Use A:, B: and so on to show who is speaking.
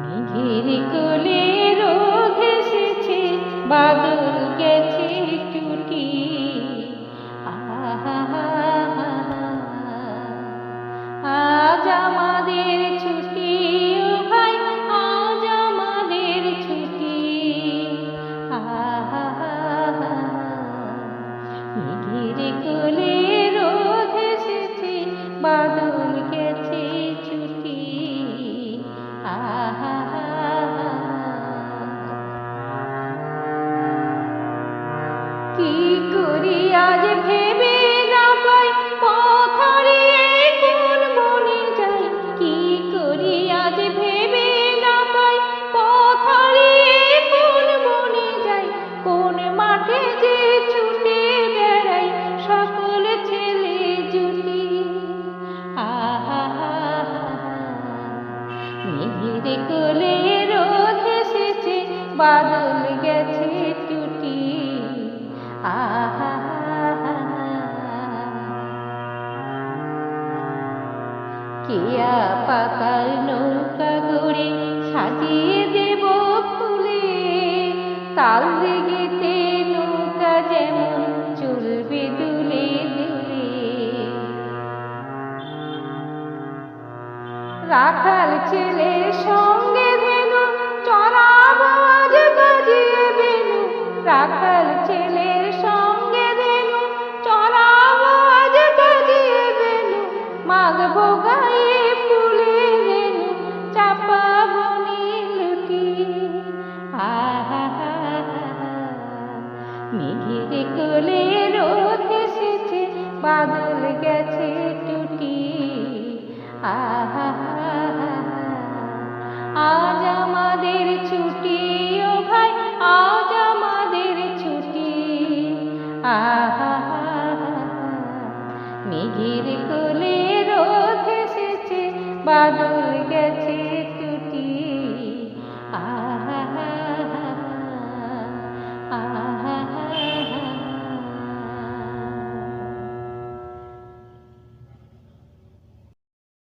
A: মেঘের কোলে রোদ এসেছে, বাদল গেছে টুটি। আজ আমাদের ছুটি, ও ভাই আজ আমাদের ছুটি। মেঘের কোলে রোদ এসেছে, বাদল গেছে ছুটি। কি করি আজ ভেবে না পাই, পথ হারিয়ে কোন বনে যাই। কি করি আজ ভেবে না পাই, পথ হারিয়ে কোন বনে যাই। কোন মাঠে যে ছুটে বেড়াই, সকল ছেলে জুটি। মেঘের কোলে রোদ এসেছে, বাদল গেছে টুটি। কেয়া পাতার নৌকা গড়ে সাজিয়ে দেব ফুলে। তাল দিঘিতে নৌকা যেমন চলবে দুলে দুলে। রাখাল ছেলের সঙ্গে ধেনু চড়াবো আজ বাজিয়ে বেনু। রাখাল ছেলের সঙ্গে ধেনু চড়াবো আজ বাজিয়ে বেনু। মাগবো গায়ে ফুলের রেণু, চাপাবো নীলুটি। মেঘের কোলে রোদ এসেছে, বাদল গেছে টুটি। আজ আমাদের ছুটি, ও ভাই আজ আমাদের ছুটি। মেঘের কোলে রোদ এসেছে, বাদল গেছে